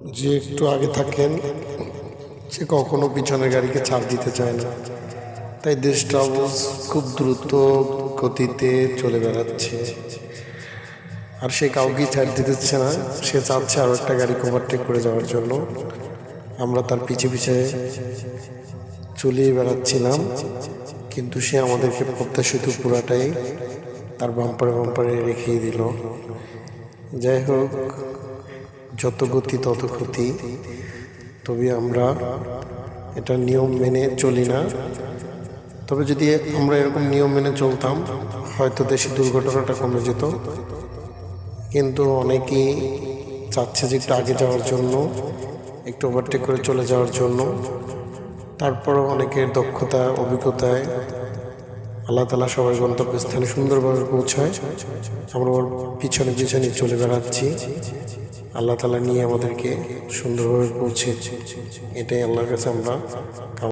যে একটু আগে থাকেন সে কখনো পিছনের গাড়িকে ছাড় দিতে চায় না, তাই দেশটা খুব দ্রুত গতিতে চলে বেড়াচ্ছে আর সে কাউকেই ছাড় দিতেছে না। সে চাচ্ছে আরো একটা গাড়িকে ওভারটেক করে যাওয়ার জন্য। আমরা তার পিছে পিছে চলিয়ে বেড়াচ্ছিলাম, কিন্তু সে আমাদেরকে প্রত্যাশিত পুরাটাই তার বাম্পারে বাম্পারে রেখেই দিল। যাই হোক, যত গতি তত ক্ষতি। তবে আমরা এটা নিয়ম মেনে চলি না। তবে যদি আমরা এরকম নিয়ম মেনে চলতাম, হয়তো দেশে দুর্ঘটনাটা কমে যেত। কিন্তু অনেকেই চাচ্ছে যে একটু আগে যাওয়ার জন্য, একটু ওভারটেক করে চলে যাওয়ার জন্য। তারপরও অনেকের দক্ষতা অভিজ্ঞতায় আল্লাহ তাআলা সবার গন্তব্যস্থানে সুন্দরভাবে পৌঁছায়। আমরা ওর পিছনে পিছনে চলে বেড়াচ্ছি, আল্লাহ তাআলা নিয়ে আমাদেরকে সুন্দরভাবে পৌঁছে, এটাই আল্লাহর কাছে আমরা